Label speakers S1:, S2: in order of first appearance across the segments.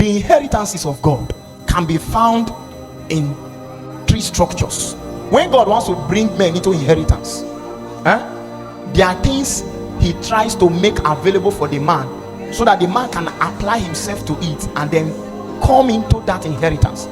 S1: the inheritances of God can be found in three structures. When God wants to bring men into inheritance, there are things he tries to make available for the man so that the man can apply himself to it and then come into that inheritance.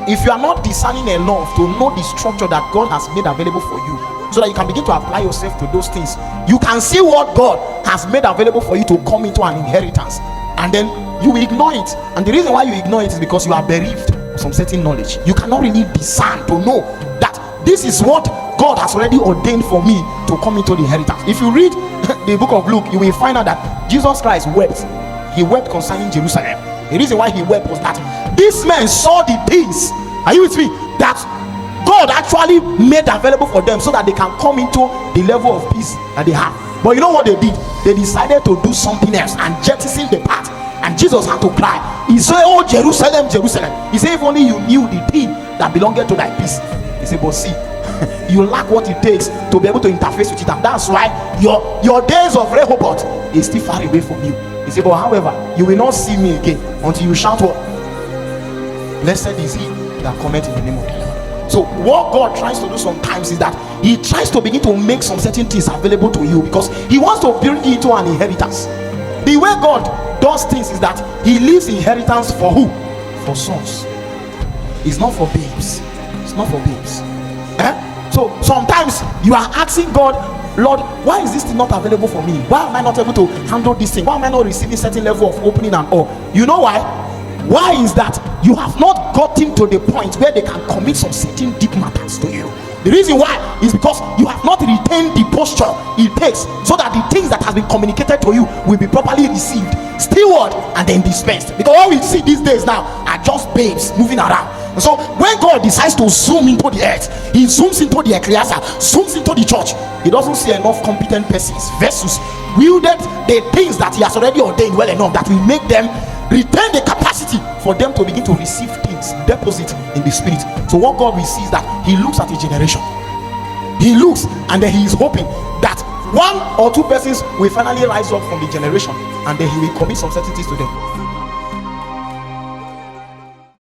S1: If you are not discerning enough to know the structure that God has made available for you, so that you can begin to apply yourself to those things, you can see what God has made available for you to come into an inheritance, and then you will ignore it. And the reason why you ignore it is because you are bereaved of some certain knowledge. You cannot really discern to know that this is what God has already ordained for me to come into the inheritance. If you read the book of Luke, you will find out that Jesus Christ wept. He wept concerning Jerusalem. The reason why he wept was that these men saw the things, are you with me, that God actually made available for them so that they can come into the level of peace that they have. But you know what they did? They decided to do something else and jettison the path. And Jesus had to cry. He said, "Oh Jerusalem, Jerusalem." He said, "If only you knew the thing that belonged to thy peace." He said, "But see, you lack what it takes to be able to interface with it, and that's why your days of Rehoboth is still far away from you." He said, "But however, you will not see me again until you shout what? Blessed is he that cometh in the name of the Lord." So what God tries to do sometimes is that he tries to begin to make some certain things available to you because he wants to bring you into an inheritance. The way God does things is that he leaves inheritance for who? For sons. It's not for babes. It's not for babes. So sometimes you are asking God, "Lord, why is this thing not available for me? Why am I not able to handle this thing? Why am I not receiving certain level of opening and all?" You know why? Why is that? You have not gotten to the point where they can commit some certain deep matters to you. The reason why is because you have not retained the posture it takes so that the things that has been communicated to you will be properly received, steward, and then dispensed. Because what we see these days now are just babes moving around. And so when God decides to zoom into the earth, he zooms into the ecclesia, zooms into the church, he doesn't see enough competent persons versus wielded the things that he has already ordained well enough that will make them retain the capacity for them to begin to receive things, deposit in the spirit. So what God will see is that he looks at a generation. He looks and then he is hoping that one or two persons will finally rise up from the generation and then he will commit some certain things to them.